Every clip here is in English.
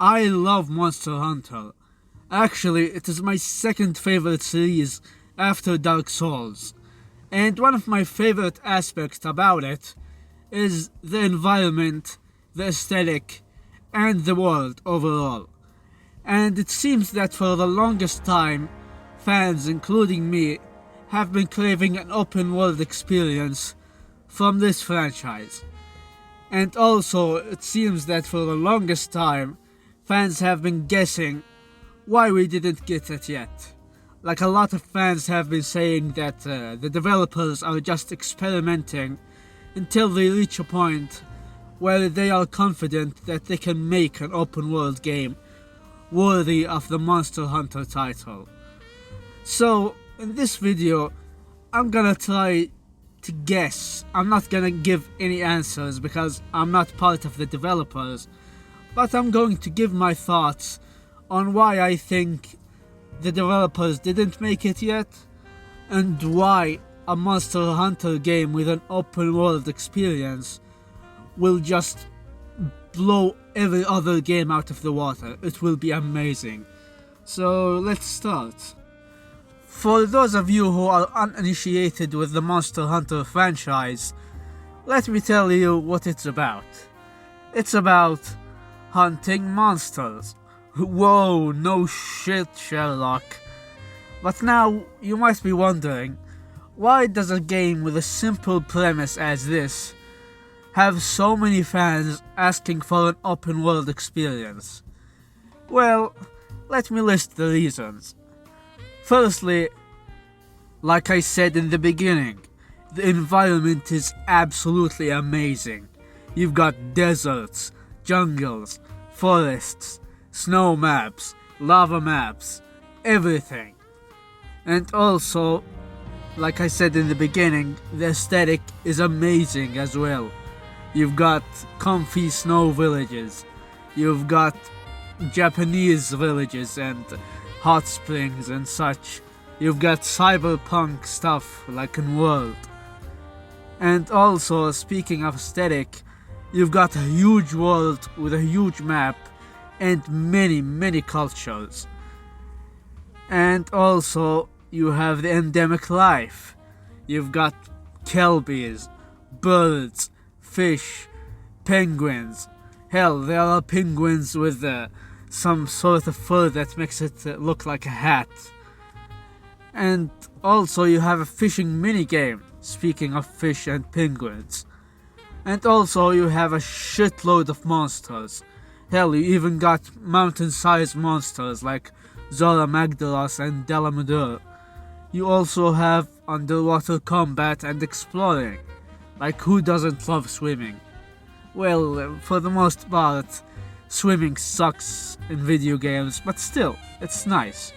I love Monster Hunter. Actually, it is my second favorite series after Dark Souls. And one of my favorite aspects about it is the environment, the aesthetic, and the world overall. And it seems that for the longest time, fans, including me, have been craving an open world experience from this franchise. And also, it seems that for the longest time, fans have been guessing why we didn't get it yet. Like, a lot of fans have been saying that the developers are just experimenting until they reach a point where they are confident that they can make an open world game worthy of the Monster Hunter title. So, in this video, I'm gonna try to guess. I'm not gonna give any answers because I'm not part of the developers, but I'm going to give my thoughts on why I think the developers didn't make it yet, and why a Monster Hunter game with an open world experience will just blow every other game out of the water. It will be amazing. So let's start. For those of you who are uninitiated with the Monster Hunter franchise, let me tell you what it's about. It's about hunting monsters. Whoa, no shit, Sherlock. But now you might be wondering, why does a game with a simple premise as this have so many fans asking for an open world experience? Well, let me list the reasons. Firstly, like I said in the beginning, the environment is absolutely amazing. You've got deserts, jungles, forests, snow maps, lava maps, everything. And also, like I said in the beginning, the aesthetic is amazing as well. You've got comfy snow villages, you've got Japanese villages and hot springs and such. You've got cyberpunk stuff like in World. And also, speaking of aesthetic, you've got a huge world with a huge map and many cultures. And also, you have the endemic life. You've got kelpies, birds, fish, penguins. Hell, there are penguins with some sort of fur that makes it look like a hat. And also you have a fishing minigame, speaking of fish and penguins. And also you have a shitload of monsters. Hell, you even got mountain-sized monsters like Zora Magdaros and Delamadur. You also have underwater combat and exploring. Like, who doesn't love swimming? Well, for the most part, swimming sucks in video games, but still, it's nice.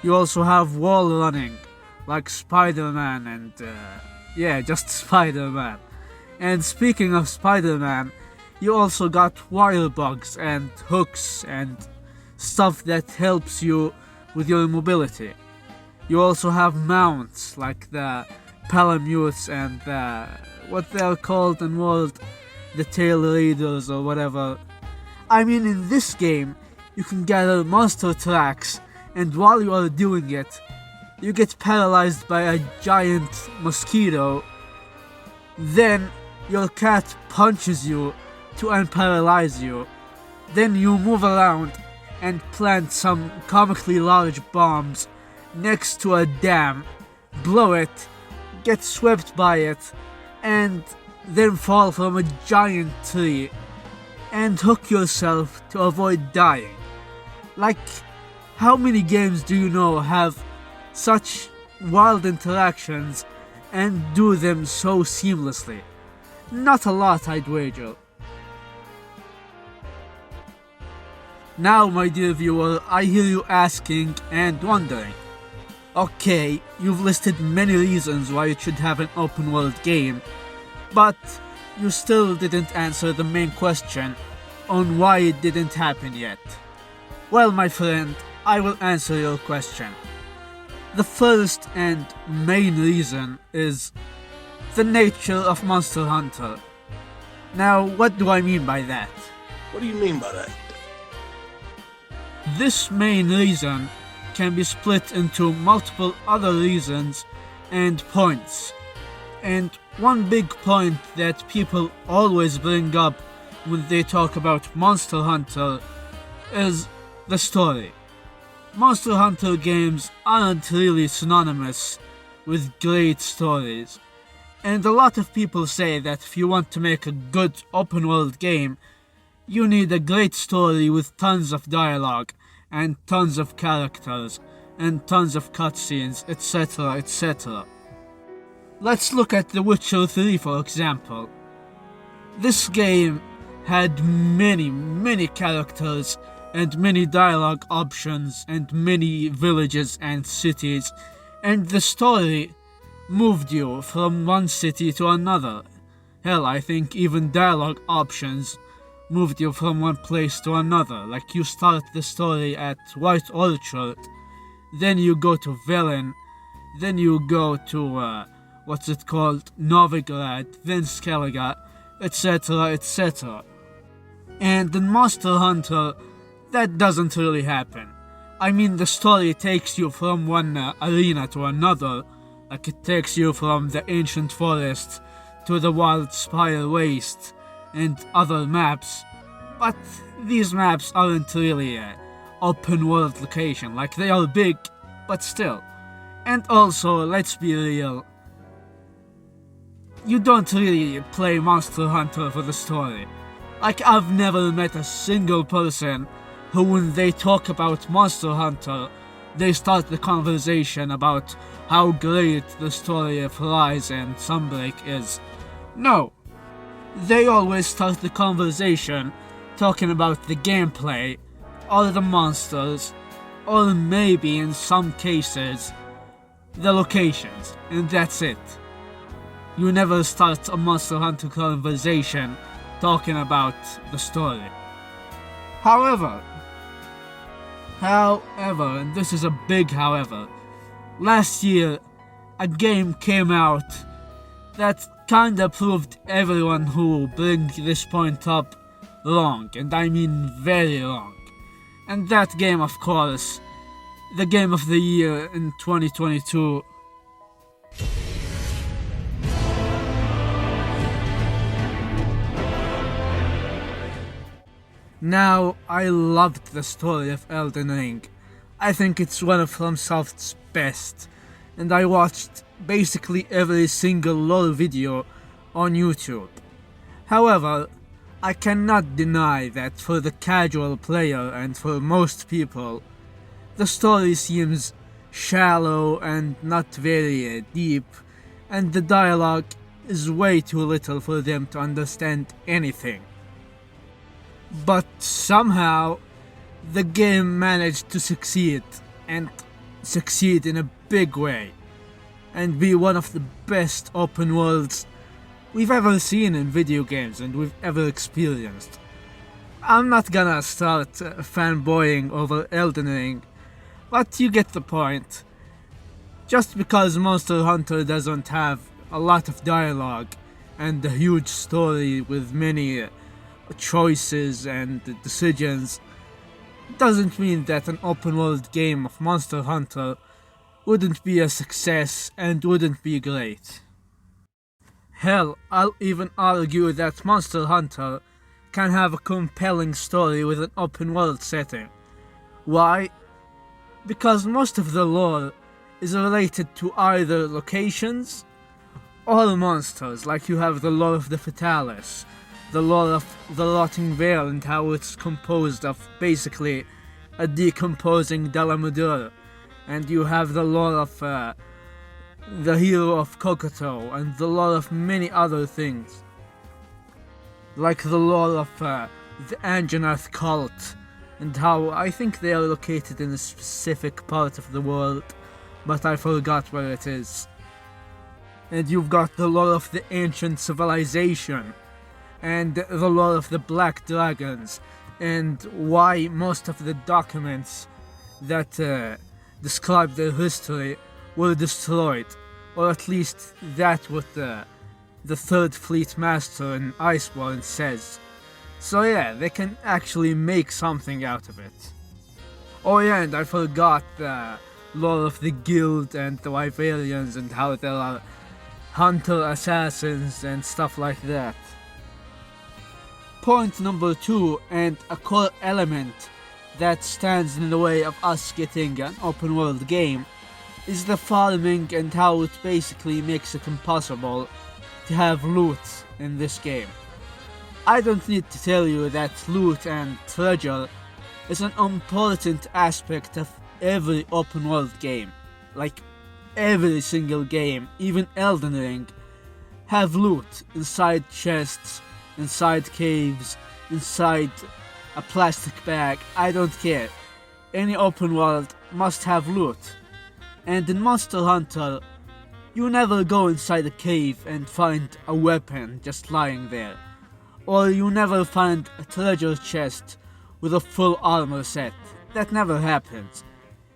You also have wall running, like Spider-Man and, just Spider-Man. And speaking of Spider-Man, you also got wire bugs and hooks and stuff that helps you with your mobility. You also have mounts, like the Palamutes and what they're called in World, the Tail Raiders or whatever. I mean, in this game, you can gather monster tracks, and while you are doing it, you get paralyzed by a giant mosquito. Then your cat punches you to unparalyze you. Then you move around and plant some comically large bombs next to a dam, blow it, get swept by it, and then fall from a giant tree and hook yourself to avoid dying. Like, how many games do you know have such wild interactions and do them so seamlessly? Not a lot, I'd wager. Now, my dear viewer, I hear you asking and wondering, okay, you've listed many reasons why it should have an open world game, but you still didn't answer the main question on why it didn't happen yet. Well, my friend, I will answer your question. The first and main reason is the nature of Monster Hunter. Now, what do I mean by that? What do you mean by that? this main reason can be split into multiple other reasons and points. And one big point that people always bring up when they talk about Monster Hunter is the story. Monster Hunter games aren't really synonymous with great stories, and a lot of people say that if you want to make a good open world game, you need a great story with tons of dialogue and tons of characters and tons of cutscenes, etc., etc. Let's look at The Witcher 3 for example. This game had many characters and many dialogue options and many villages and cities, and the story moved you from one city to another. Hell, I think even dialogue options moved you from one place to another. Like you start the story at White Orchard, then you go to Velen, then you go to Novigrad, then Skellige, etc., etc. And in Monster Hunter, that doesn't really happen. I mean, the story takes you from one arena to another, like it takes you from the ancient forest to the Wildspire Waste and other maps, but these maps aren't really open world location, like they are big, but still. And also, let's be real, you don't really play Monster Hunter for the story. Like, I've never met a single person who, when they talk about Monster Hunter, they start the conversation about how great the story of Rise and Sunbreak is. No. They always start the conversation talking about the gameplay, or the monsters, or maybe in some cases, the locations, and that's it. You never start a Monster Hunter conversation talking about the story. However, and this is a big however, last year a game came out that kinda proved everyone who brings this point up wrong, and I mean very wrong. And that game, of course, the game of the year in 2022. Now, I loved the story of Elden Ring. I think it's one of FromSoft's best, and I watched basically every single lore video on YouTube. However, I cannot deny that for the casual player and for most people, the story seems shallow and not very deep, and the dialogue is way too little for them to understand anything. But somehow, the game managed to succeed, and succeed in a big way, and be one of the best open worlds we've ever seen in video games and we've ever experienced. I'm not gonna start fanboying over Elden Ring, but you get the point. Just because Monster Hunter doesn't have a lot of dialogue and a huge story with many choices and decisions, doesn't mean that an open world game of Monster Hunter wouldn't be a success and wouldn't be great. Hell, I'll even argue that Monster Hunter can have a compelling story with an open world setting. Why? Because most of the lore is related to either locations or monsters, like you have the lore of the Fatalis, the lore of the Rotting Vale and how it's composed of basically a decomposing Dalamudura, and you have the lore of the hero of Kokoto, and the lore of many other things, like the lore of the Anjanath cult, and how I think they are located in a specific part of the world, but I forgot where it is. And you've got the lore of the ancient civilization, and the lore of the Black Dragons, and why most of the documents that describe their history were destroyed, or at least that's what the Third Fleet Master in Iceborne says. So yeah, they can actually make something out of it. Oh yeah, and I forgot the lore of the guild and the Wyverians and how there are hunter assassins and stuff like that. Point number 2, and a core element that stands in the way of us getting an open world game, is the farming and how it basically makes it impossible to have loot in this game. I don't need to tell you that loot and treasure is an important aspect of every open world game. Like every single game, even Elden Ring, have loot inside chests, inside caves, inside a plastic bag. I don't care. Any open world must have loot. And in Monster Hunter, you never go inside a cave and find a weapon just lying there. Or you never find a treasure chest with a full armor set. That never happens.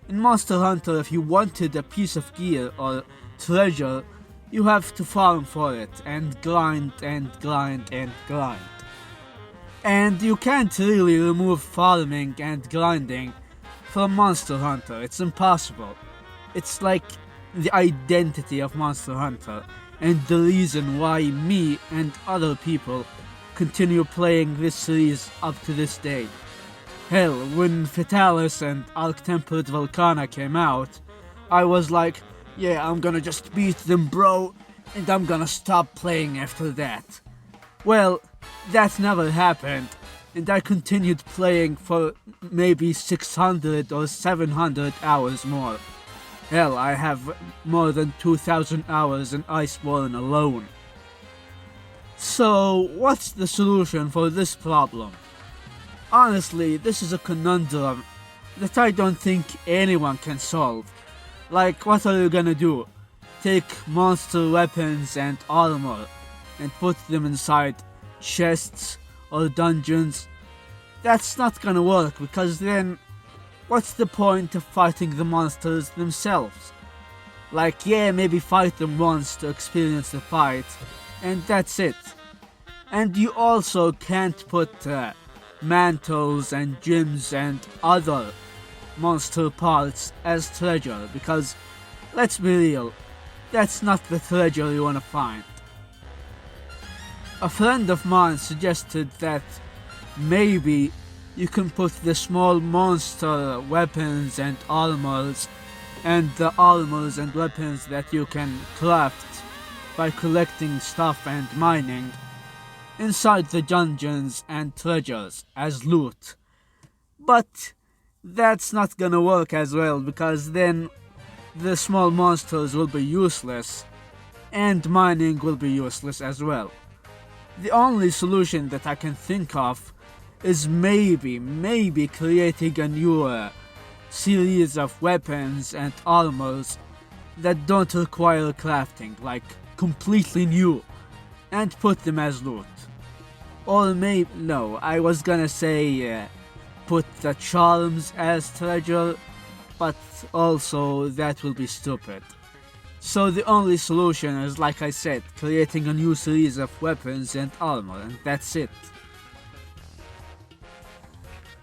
In Monster Hunter, if you wanted a piece of gear or treasure, you have to farm for it and grind and grind and grind. And you can't really remove farming and grinding from Monster Hunter. It's impossible. It's like the identity of Monster Hunter and the reason why me and other people continue playing this series up to this day. Hell, when Fatalis and Arc-Tempered Volcana came out, I was like, yeah, I'm gonna just beat them, bro, and I'm gonna stop playing after that. Well, that never happened, and I continued playing for maybe 600 or 700 hours more. Hell, I have more than 2,000 hours in Iceborne alone. So, what's the solution for this problem? Honestly, this is a conundrum that I don't think anyone can solve. Like, what are you gonna do? Take monster weapons and armor and put them inside chests or dungeons? That's not gonna work, because then what's the point of fighting the monsters themselves? Like, yeah, maybe fight them once to experience the fight, and that's it. And you also can't put mantles and gems and other monster parts as treasure, because, let's be real, that's not the treasure you wanna find. A friend of mine suggested that maybe you can put the small monster weapons and armors, and the armors and weapons that you can craft by collecting stuff and mining, inside the dungeons and treasures as loot. But that's not gonna work as well, because then the small monsters will be useless, and mining will be useless as well. The only solution that I can think of is maybe creating a new series of weapons and armors that don't require crafting, like completely new, and put them as loot. Or maybe, no, I was gonna say put the charms as treasure, but also that will be stupid. So the only solution is, like I said, creating a new series of weapons and armor, and that's it.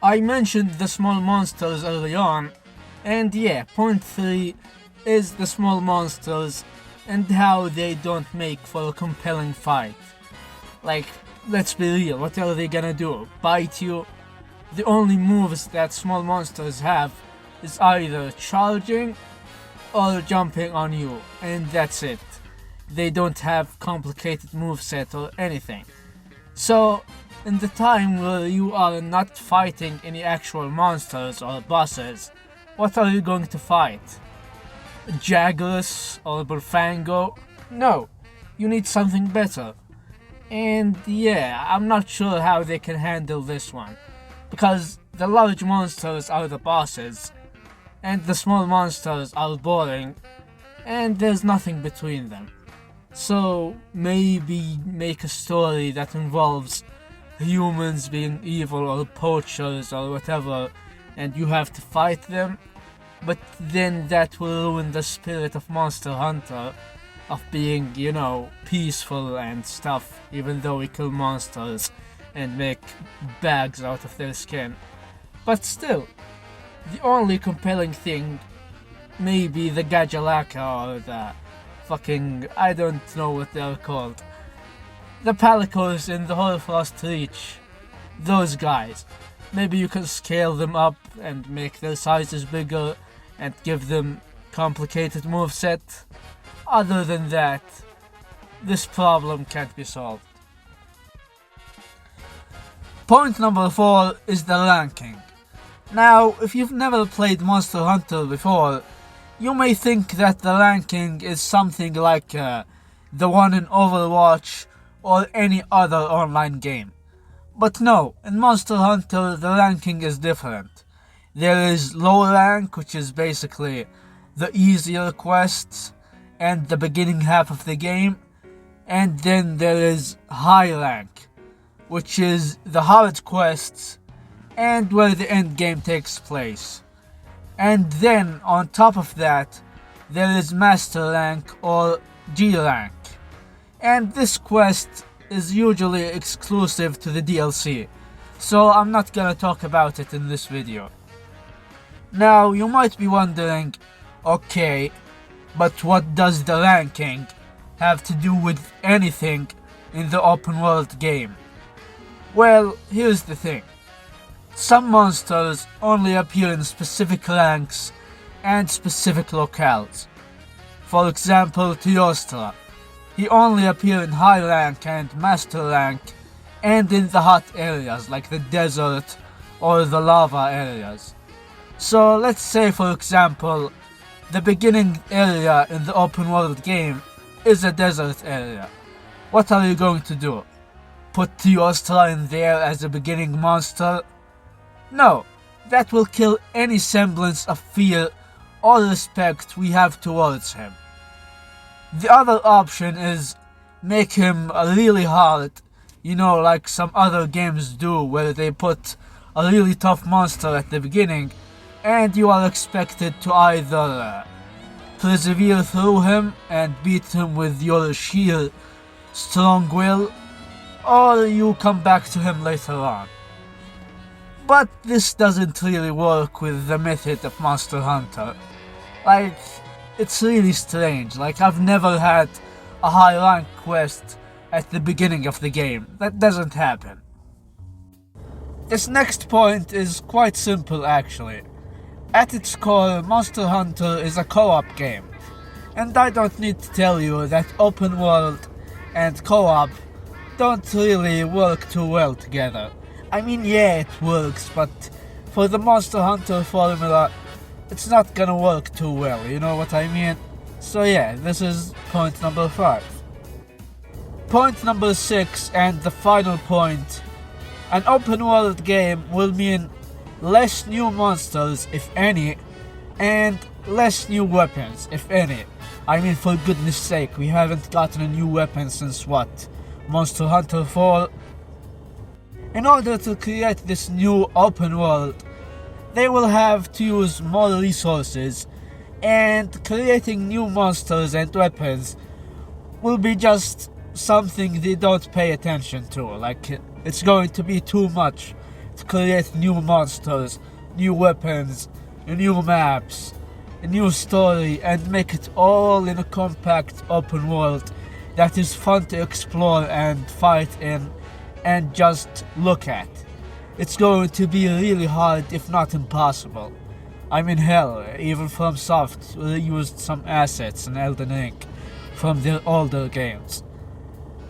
I mentioned the small monsters early on, and yeah, point 3 is the small monsters and how they don't make for a compelling fight. Like, let's be real, what are they gonna do? Bite you? The only moves that small monsters have is either charging or jumping on you, and that's it. They don't have complicated moveset or anything. So, in the time where you are not fighting any actual monsters or bosses, what are you going to fight? Jagras or Burfango? No, you need something better. And yeah, I'm not sure how they can handle this one, because the large monsters are the bosses, and the small monsters are boring, and there's nothing between them. So maybe make a story that involves humans being evil or poachers or whatever, and you have to fight them, but then that will ruin the spirit of Monster Hunter, of being, you know, peaceful and stuff, even though we kill monsters and make bags out of their skin. But still, The only compelling thing may be the Gajalaka or the fucking, I don't know what they're called. The Palicos in the Hoarfrost Reach. Those guys. Maybe you can scale them up and make their sizes bigger and give them complicated moveset. Other than that, this problem can't be solved. Point number 4 is the ranking. Now, if you've never played Monster Hunter before, you may think that the ranking is something like the one in Overwatch or any other online game. But no, in Monster Hunter the ranking is different. There is low rank, which is basically the easier quests and the beginning half of the game, and then there is high rank, which is the hard quests and where the end game takes place. And then on top of that, there is master rank or G rank, and this quest is usually exclusive to the DLC, so I'm not gonna talk about it in this video. Now you might be wondering, okay, but what does the ranking have to do with anything in the open world game? Well, here's the thing. Some monsters only appear in specific ranks and specific locales. For example, Teostra. He only appears in high rank and master rank and in the hot areas like the desert or the lava areas. So let's say, for example, the beginning area in the open world game is a desert area. What are you going to do? Put Teostra in there as a beginning monster? No, that will kill any semblance of fear or respect we have towards him. The other option is make him really hard, like some other games do, where they put a really tough monster at the beginning and you are expected to either persevere through him and beat him with your sheer strong will, or you come back to him later on. But this doesn't really work with the method of Monster Hunter. It's really strange. I've never had a high rank quest at the beginning of the game. That doesn't happen. This next point is quite simple actually. At its core, Monster Hunter is a co-op game. And I don't need to tell you that open world and co-op don't really work too well together. I mean, yeah, it works, but for the Monster Hunter formula, it's not gonna work too well, you know what I mean? So yeah, this is point number 5. Point number 6, and the final point. An open world game will mean less new monsters, if any, and less new weapons, if any. I mean, for goodness sake, we haven't gotten a new weapon since what? Monster Hunter 4? In order to create this new open world, they will have to use more resources, and creating new monsters and weapons will be just something they don't pay attention to. It's going to be too much to create new monsters, new weapons, new maps, a new story, and make it all in a compact open world that is fun to explore and fight in and just look at. It's going to be really hard, if not impossible. I mean, hell, even FromSoft reused some assets in Elden Ring from their older games.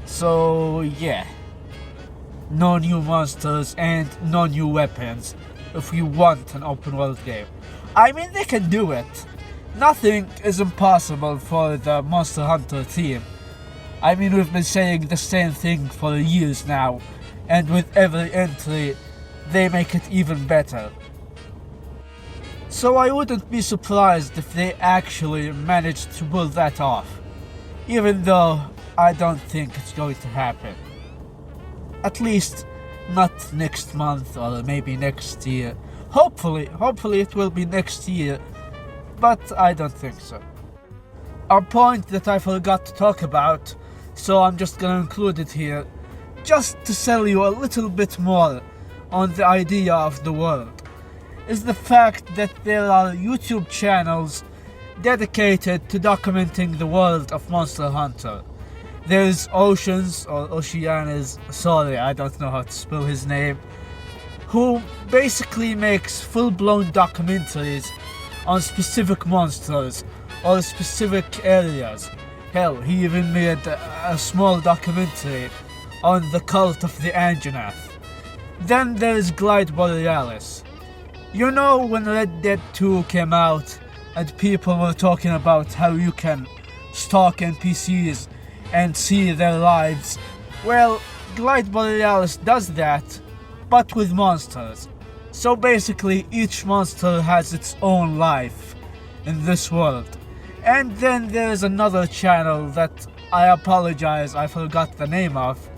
So yeah, no new monsters and no new weapons if you want an open world game. I mean, they can do it. Nothing is impossible for the Monster Hunter team. I mean, we've been saying the same thing for years now, and with every entry, they make it even better. So I wouldn't be surprised if they actually managed to pull that off, even though I don't think it's going to happen. At least not next month or maybe next year. Hopefully it will be next year, but I don't think so. A point that I forgot to talk about, so I'm just gonna include it here, just to sell you a little bit more on the idea of the world. is the fact that there are YouTube channels dedicated to documenting the world of Monster Hunter. There's Oceans, or Oceanus, sorry, I don't know how to spell his name, who basically makes full-blown documentaries on specific monsters or specific areas. Hell, he even made a small documentary on the cult of the Anjanath. Then there's Glide Borealis. You know when Red Dead 2 came out and people were talking about how you can stalk NPCs and see their lives? Well, Glide Borealis does that, but with monsters. So basically each monster has its own life in this world. And then there's another channel that I apologize I forgot the name of,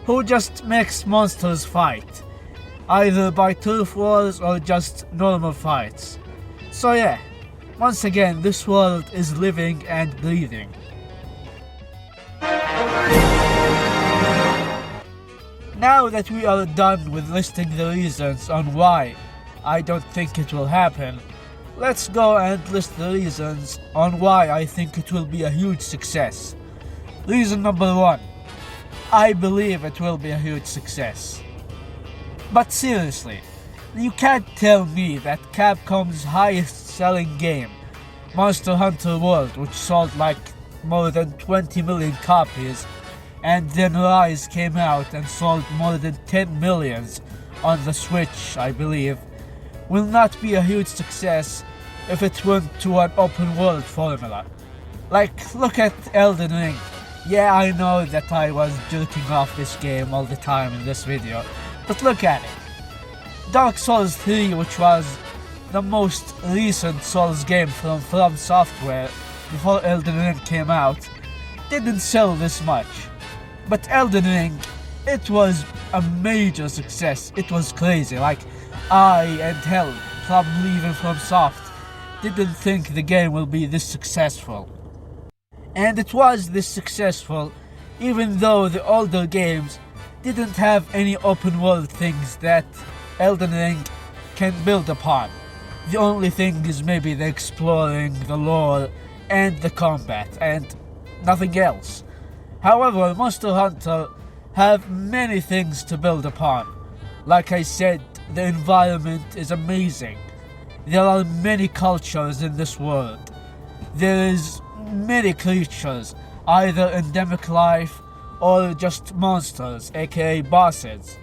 who just makes monsters fight, either by turf wars or just normal fights. So yeah, once again, this world is living and breathing. Now that we are done with listing the reasons on why I don't think it will happen, let's go and list the reasons on why I think it will be a huge success. Reason number 1. I believe it will be a huge success. But seriously, you can't tell me that Capcom's highest selling game, Monster Hunter World, which sold like more than 20 million copies, and then Rise came out and sold more than 10 millions on the Switch, I believe, will not be a huge success if it went to an open world formula. Like, look at Elden Ring. Yeah, I know that I was jerking off this game all the time in this video, but look at it. Dark Souls 3, which was the most recent Souls game from From Software before Elden Ring came out, didn't sell this much. But Elden Ring, it was a major success. It was crazy. Like, I and hell, probably even FromSoft, didn't think the game will be this successful. And it was this successful even though the older games didn't have any open world things that Elden Ring can build upon. The only thing is maybe the exploring, the lore, and the combat, and nothing else. However, Monster Hunter have many things to build upon. Like I said, the environment is amazing. There are many cultures in this world. There is many creatures, either endemic life or just monsters, aka bosses.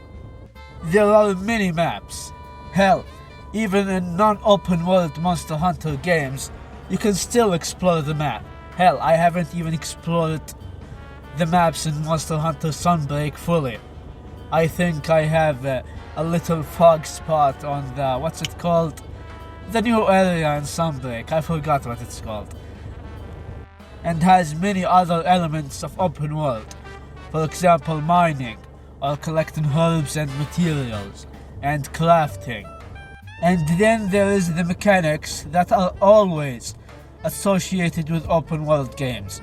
There are many maps. Hell, even in non-open world Monster Hunter games, you can still explore the map. Hell, I haven't even explored the maps in Monster Hunter Sunbreak fully. I think I have a little fog spot on the, what's it called? The new area in Sunbreak, I forgot what it's called. And has many other elements of open world. For example, mining, or collecting herbs and materials, and crafting. And then there is the mechanics that are always associated with open world games,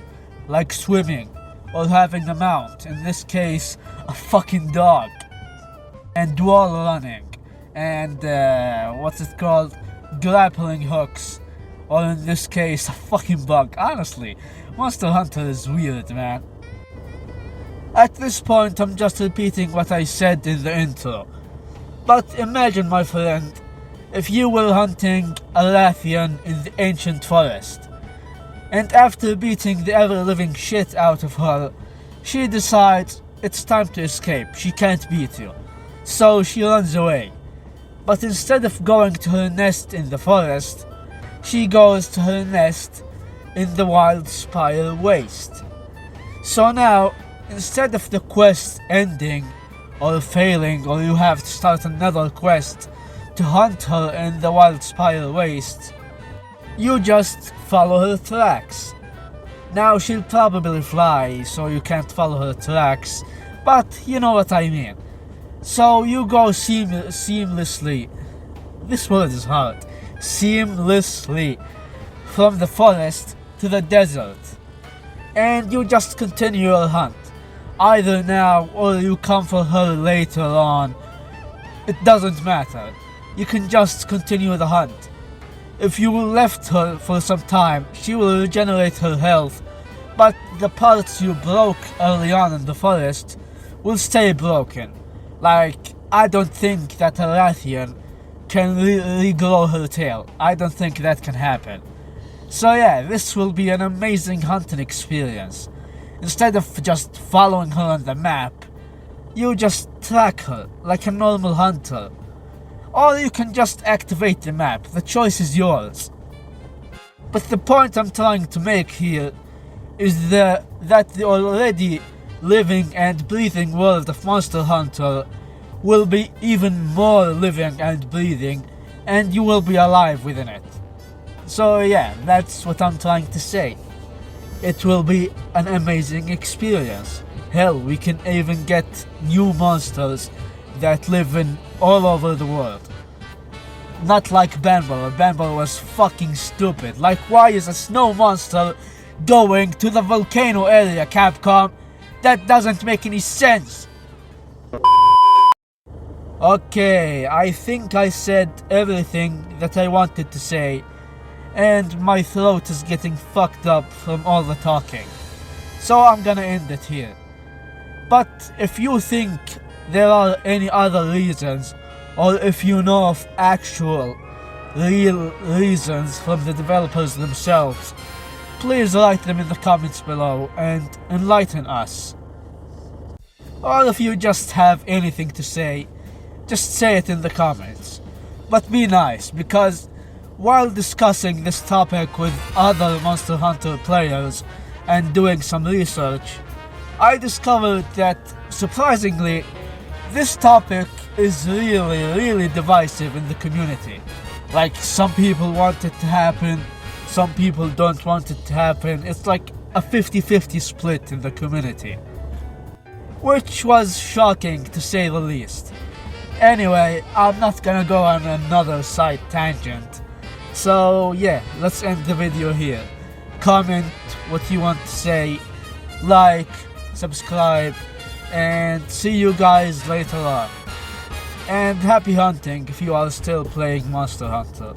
like swimming, or having a mount, in this case, a fucking dog, and wall running, and what's it called, grappling hooks, or in this case, a fucking bug. Honestly, Monster Hunter is weird, man. At this point, I'm just repeating what I said in the intro. But imagine, my friend, if you were hunting a Rathian in the ancient forest, and after beating the ever-living shit out of her, she decides it's time to escape, she can't beat you, so she runs away. But instead of going to her nest in the forest, she goes to her nest in the Wildspire Waste. So now, instead of the quest ending or failing, or you have to start another quest to hunt her in the Wildspire Waste, you just follow her tracks. Now she'll probably fly, so you can't follow her tracks, but you know what I mean. So you go seamlessly, this word is hard, seamlessly, from the forest to the desert, and you just continue your hunt. Either now or you come for her later on, it doesn't matter. you can just continue the hunt. If you left her for some time, she will regenerate her health, but the parts you broke early on in the forest will stay broken. Like, I don't think that a Rathian can regrow her tail. I don't think that can happen. So yeah, this will be an amazing hunting experience. Instead of just following her on the map, you just track her like a normal hunter. Or you can just activate the map, the choice is yours. But the point I'm trying to make here is that the already living and breathing world of Monster Hunter will be even more living and breathing, and you will be alive within it. So yeah, that's what I'm trying to say. It will be an amazing experience. Hell, we can even get new monsters that live in all over the world. Not like Banboro. Banboro was fucking stupid. Like, why is a snow monster going to the volcano area, Capcom? That doesn't make any sense. Okay, I think I said everything that I wanted to say, and my throat is getting fucked up from all the talking. So I'm gonna end it here. But if you think there are any other reasons, or if you know of actual, real reasons from the developers themselves, please write them in the comments below and enlighten us. Or if you just have anything to say, just say it in the comments. But be nice, because while discussing this topic with other Monster Hunter players and doing some research, I discovered that, surprisingly, this topic is really divisive in the community. Like, some people want it to happen, some people don't want it to happen. It's like a 50-50 split in the community, which was shocking to say the least. Anyway, I'm not gonna go on another side tangent. So yeah, let's end the video here. Comment what you want to say, like, subscribe, and see you guys later on. And happy hunting if you are still playing Monster Hunter.